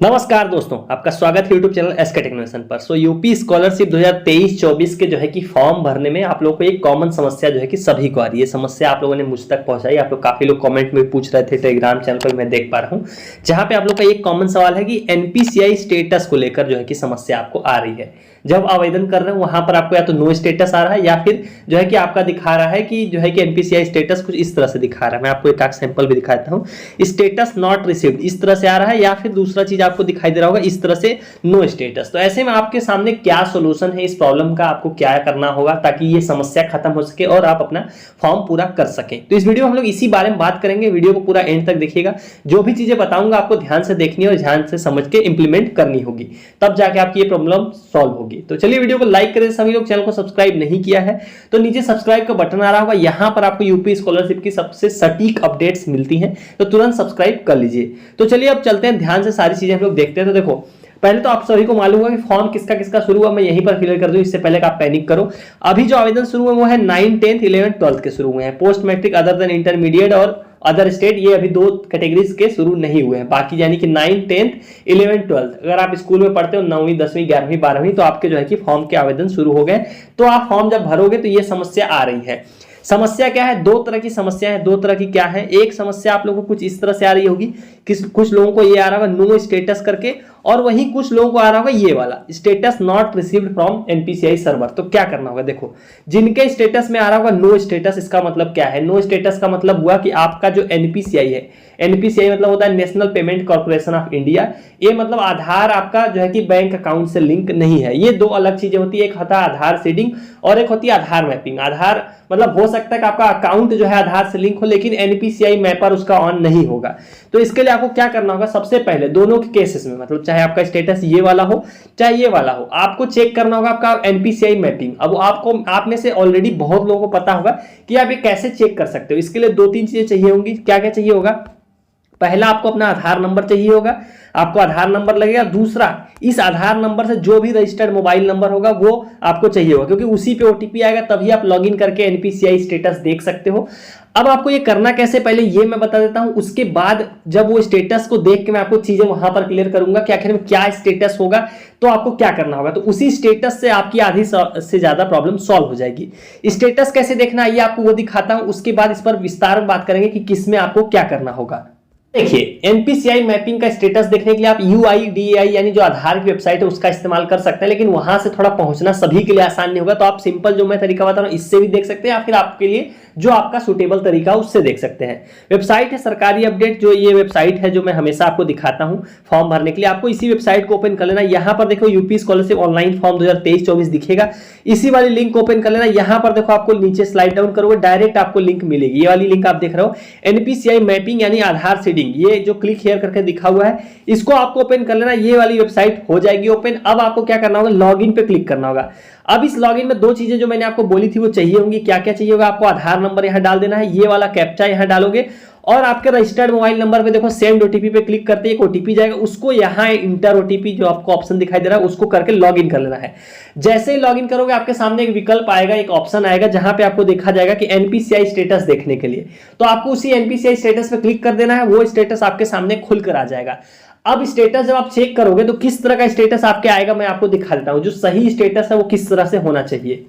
नमस्कार दोस्तों, आपका स्वागत है यूट्यूब चैनल एसके टेक्नोलॉजी पर। यूपी स्कॉलरशिप 2023-24 के जो है कि फॉर्म भरने में आप लोगों को एक कॉमन समस्या जो है कि सभी को आ रही है। समस्या आप लोगों ने मुझ तक पहुंचाई। आप लोग काफी लोग कमेंट में पूछ रहे थे, टेलीग्राम चैनल पर मैं देख पा रहा हूं, जहां पे आप लोग का एक कॉमन सवाल है कि एनपीसीआई स्टेटस को लेकर जो है कि समस्या आपको आ रही है। जब आवेदन कर रहे हो वहां पर आपको या तो नो स्टेटस आ रहा है या फिर जो है कि आपका दिखा रहा है कि जो है कि एनपीसीआई स्टेटस कुछ इस तरह से दिखा रहा है। मैं आपको एक सैंपल भी दिखाता हूं, स्टेटस नॉट रिसीव्ड इस तरह से आ रहा है, या फिर दूसरा चीज आपको दिखाई दे रहा होगा इस तरह से नो स्टेटस। तो ऐसे में आपके सामने क्या सोल्यूशन है इस प्रॉब्लम का, आपको क्या करना होगा ताकि ये समस्या खत्म हो सके और आप अपना फॉर्म पूरा कर सकें। तो इस वीडियो में हम लोग इसी बारे में बात करेंगे। वीडियो को पूरा एंड तक देखिएगा। जो भी चीजें बताऊंगा आपको ध्यान से देखनी है और ध्यान से समझ के इंप्लीमेंट करनी होगी, तब जाके आपकी ये प्रॉब्लम सॉल्व होगी। तो चलिए वीडियो को लाइक करें। सभी लोग चैनल को सब्सक्राइब नहीं किया है तो नीचे सब्सक्राइब का बटन आ रहा होगा, यहां पर आपको यूपी स्कॉलरशिप की सबसे सटीक अपडेट्स मिलती हैं, तो तुरंत सब्सक्राइब कर लीजिए। तो चलिए अब चलते हैं, ध्यान से सारी चीजें हम लोग देखते हैं। तो देखो, पहले तो आप सभी को मालूम होगा कि फॉर्म किसका किसका शुरू हुआ, मैं यहीं पर क्लियर कर दूं इससे पहले कि आप पैनिक करो। अभी जो आवेदन शुरू हुए वो है 9, 10, 11, 12 के शुरू हुए हैं। Post matric other than intermediate और अदर स्टेट, ये अभी 2 कैटेगरीज के शुरू नहीं हुए हैं। बाकी यानी कि 9, 10, 11, 12 अगर आप स्कूल में पढ़ते हो 9वीं 10वीं 11वीं 12वीं, तो आपके जो है कि फॉर्म के आवेदन शुरू हो गए। तो आप फॉर्म जब भरोगे तो ये समस्या आ रही है। समस्या क्या है? 2 तरह की समस्या है। 2 तरह की क्या है? एक समस्या आप लोगों को कुछ इस तरह से आ रही होगी कि कुछ लोगों को ये आ रहा होगा नो स्टेटस करके, और वहीं कुछ लोगों को आ रहा होगा ये वाला status not received from NPCI server. तो क्या करना होगा? देखो, जिनके स्टेटस में आ रहा होगा नो स्टेटस, इसका मतलब क्या है? नो स्टेटस का मतलब हुआ कि आपका जो एनपीसीआई है, एनपीसीआई मतलब होता है national payment corporation of India, ये मतलब आधार आपका जो है कि बैंक अकाउंट से लिंक नहीं है। ये 2 अलग चीजें होती है, एक होता है आधार सीडिंग और एक होती है आधार मैपिंग। आधार मतलब हो सकता है कि आपका अकाउंट जो है आधार से लिंक हो, लेकिन एनपीसीआई मैपर उसका ऑन नहीं होगा। तो इसके लिए आपको क्या करना होगा? सबसे पहले दोनों के केसेस में, मतलब चाहे आपका स्टेटस ये वाला हो चाहे ये वाला हो, आपको चेक करना होगा आपका एनपीसीआई मैपिंग। अब आपको आप में से ऑलरेडी बहुत लोगों को पता होगा कि आप ये कैसे चेक कर सकते हो। इसके लिए 2-3 चीजें चाहिए होंगी। क्या क्या चाहिए होगा? पहला, आपको अपना आधार नंबर चाहिए होगा, आपको आधार नंबर लगेगा। दूसरा, इस आधार नंबर से जो भी रजिस्टर्ड मोबाइल नंबर होगा वो आपको चाहिए होगा, क्योंकि उसी पे ओटीपी आएगा, तभी आप लॉगिन करके एनपीसीआई स्टेटस देख सकते हो। अब आपको ये करना कैसे, पहले ये मैं बता देता हूं। उसके बाद जब वो स्टेटस को देख के मैं आपको चीजें वहां पर क्लियर करूंगा कि आखिर में क्या स्टेटस होगा, तो आपको क्या करना होगा। तो उसी स्टेटस से आपकी आधी से ज्यादा प्रॉब्लम सॉल्व हो जाएगी। स्टेटस कैसे देखना है ये आपको वो दिखाता हूं, उसके बाद इस पर विस्तार में बात करेंगे कि किसमें आपको क्या करना होगा। देखिए, एनपीसीआई मैपिंग का स्टेटस देखने के लिए आप यूआईडीएआई यानी जो आधार की वेबसाइट है उसका इस्तेमाल कर सकते हैं, लेकिन वहां से थोड़ा पहुंचना सभी के लिए आसान नहीं होगा। तो आप सिंपल जो मैं तरीका बता रहा हूं इससे भी देख सकते हैं, या फिर आपके लिए जो आपका सुटेबल तरीका उससे देख सकते हैं। वेबसाइट है सरकारी अपडेट, जो ये वेबसाइट है जो मैं हमेशा आपको दिखाता हूं फॉर्म भरने के लिए। आपको इसी वेबसाइट को ओपन कर लेना। यहां पर देखो यूपी स्कॉलरशिप ऑनलाइन फॉर्म 2023-24 दिखेगा, इसी वाली लिंक ओपन कर लेना। यहां पर देखो आपको नीचे स्लाइड डाउन करोगे, डायरेक्ट आपको लिंक मिलेगी। ये वाली लिंक आप देख रहे हो, एनपीसीआई मैपिंग यानी आधार सीडिंग, ये जो क्लिक हियर करके दिखा हुआ है इसको आपको ओपन कर लेना। ये वाली वेबसाइट हो जाएगी ओपन। अब आपको क्या करना होगा? लॉगिन पे क्लिक करना होगा। अब इस लॉगिन में 2 चीजें जो मैंने आपको बोली थी वो चाहिए होंगी। क्या क्या चाहिए होगा? आपको आधार नंबर यहां डाल देना है, ये वाला कैप्चा यहां डालोगे, और आपके रजिस्टर्ड मोबाइल नंबर पे देखो सेंड ओटीपी पे क्लिक करते एक ओटीपी जाएगा, उसको यहां इंटर ओटीपी जो आपको ऑप्शन दिखाई दे रहा है उसको करके लॉगिन कर लेना है। जैसे ही लॉगिन करोगे आपके सामने एक विकल्प आएगा, एक ऑप्शन आएगा जहां पे आपको देखा जाएगा कि एनपीसीआई स्टेटस देखने के लिए। तो आपको उसी एनपीसीआई स्टेटस पे क्लिक कर देना है, वो स्टेटस आपके सामने खुलकर आ जाएगा। अब स्टेटस जब आप चेक करोगे तो किस तरह का स्टेटस आपके आएगा मैं आपको दिखा देता हूं। जो सही स्टेटस है वो किस तरह से होना चाहिए।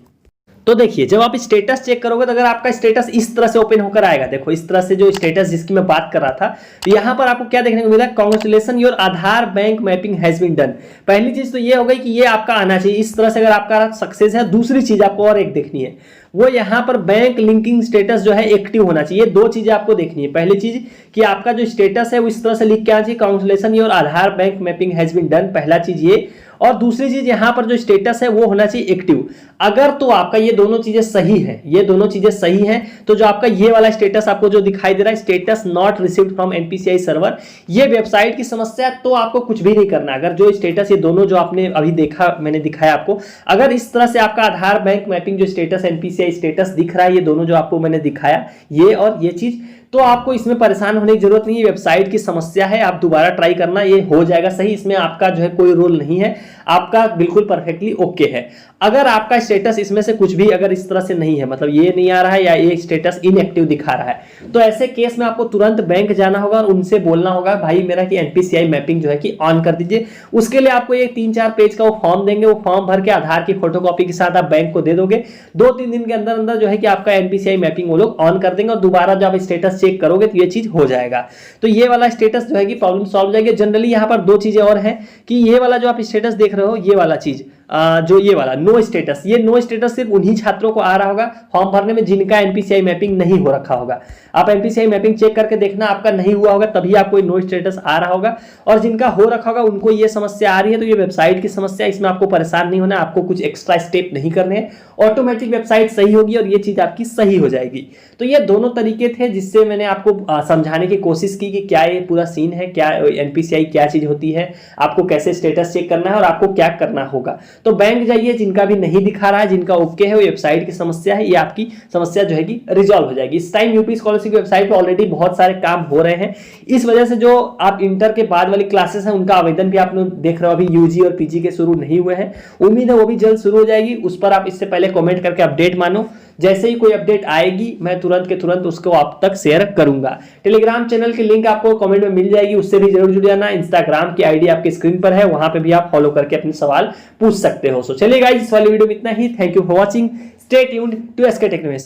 तो देखिए, जब आप स्टेटस चेक करोगे तो अगर आपका स्टेटस इस तरह से ओपन होकर आएगा, देखो इस तरह से जो स्टेटस जिसकी मैं बात कर रहा था, तो यहां पर आपको क्या देखने को मिला? Congratulation your Aadhaar bank mapping has been done. पहली चीज तो ये हो गई कि ये आपका आना चाहिए इस तरह से, अगर आपका सक्सेस है। दूसरी चीज आपको और एक देखनी है, वो यहां पर बैंक लिंकिंग स्टेटस जो है एक्टिव होना चाहिए। 2 चीजें आपको देखनी है। पहली चीज कि आपका जो स्टेटस है वो इस तरह से लिख के आना चाहिए, congratulation your Aadhaar bank mapping has been done, पहला चीज ये। और दूसरी चीज यहां पर जो स्टेटस है वो होना चाहिए एक्टिव। अगर तो आपका ये दोनों चीजें सही है, ये दोनों चीजें सही हैं, तो जो आपका ये वाला स्टेटस आपको जो दिखाई दे रहा है status not received from NPCI server, ये वेबसाइट की समस्या है, तो आपको कुछ भी नहीं करना। अगर जो स्टेटस ये दोनों जो आपने अभी देखा, मैंने दिखाया आपको, अगर इस तरह से आपका आधार बैंक मैपिंग जो स्टेटस एनपीसीआई स्टेटस दिख रहा है, ये दोनों जो आपको मैंने दिखाया ये और ये चीज, तो आपको इसमें परेशान होने की जरूरत नहीं है, वेबसाइट की समस्या है, आप दोबारा ट्राई करना, ये हो जाएगा सही, इसमें आपका जो है कोई रोल नहीं है, आपका बिल्कुल परफेक्टली ओके है। अगर आपका स्टेटस इसमें से कुछ भी अगर इस तरह से नहीं है, मतलब ये नहीं आ रहा है या ये स्टेटस इनएक्टिव दिखा रहा है, तो ऐसे केस में आपको तुरंत बैंक जाना होगा और उनसे बोलना होगा भाई मेरा कि एनपीसीआई मैपिंग जो है कि ऑन कर दीजिए। उसके लिए आपको ये 3-4 पेज का वो फॉर्म देंगे, वो फॉर्म भर के आधार की फोटोकॉपी के साथ आप बैंक को दे दोगे, 2-3 दिन के अंदर अंदर जो है कि आपका एनपीसीआई मैपिंग वो लोग ऑन कर देंगे और दोबारा जब स्टेटस चेक करोगे तो ये चीज हो जाएगा। तो ये वाला स्टेटस जो है कि प्रॉब्लम सॉल्व हो जाएगी। जनरली यहाँ पर 2 चीजें और हैं कि ये वाला जो आप स्टेटस देख रहे हो, ये वाला चीज जो ये वाला नो स्टेटस, ये नो स्टेटस सिर्फ उन्हीं छात्रों को आ रहा होगा फॉर्म भरने में जिनका एनपीसीआई मैपिंग नहीं हो रखा होगा। आप एनपीसीआई मैपिंग चेक करके देखना, आपका नहीं हुआ होगा तभी आपको नो स्टेटस आ रहा होगा, और जिनका हो रखा होगा उनको ये समस्या आ रही है। तो ये वेबसाइट की समस्या, इसमें आपको परेशान नहीं होना, आपको कुछ एक्स्ट्रा स्टेप नहीं करने हैं, ऑटोमेटिक वेबसाइट सही होगी और ये चीज आपकी सही हो जाएगी। तो ये दोनों तरीके थे जिससे मैंने आपको समझाने की कोशिश की कि क्या ये पूरा सीन है, क्या एनपीसीआई क्या चीज होती है, आपको कैसे स्टेटस चेक करना है और आपको क्या करना होगा। तो बैंक जाइए, जिनका भी नहीं दिखा रहा है, जिनका ओके है, वो वेबसाइट की समस्या है, ये आपकी समस्या जो है कि रिजॉल्व हो जाएगी। इस टाइम यूपी स्कॉलरशिप की वेबसाइट पे ऑलरेडी बहुत सारे काम हो रहे हैं, इस वजह से जो आप इंटर के बाद वाली क्लासेस हैं उनका आवेदन भी आप लोग देख रहे हो, अभी यूजी और पीजी के शुरू नहीं हुए हैं, उम्मीद है वो भी जल्द शुरू हो जाएगी। उस पर आप इससे पहले कमेंट करके अपडेट मानो, जैसे ही कोई अपडेट आएगी मैं तुरंत के तुरंत उसको आप तक शेयर करूंगा। टेलीग्राम चैनल की लिंक आपको कमेंट में मिल जाएगी, उससे भी जरूर जुड़ जाना। इंस्टाग्राम की आईडी आपकी स्क्रीन पर है, वहां पे भी आप फॉलो करके अपने सवाल पूछ सकते हो। सो चलिए गाइस, इस वाली वीडियो में इतना ही। Thank you for watching, stay tuned to SK technology.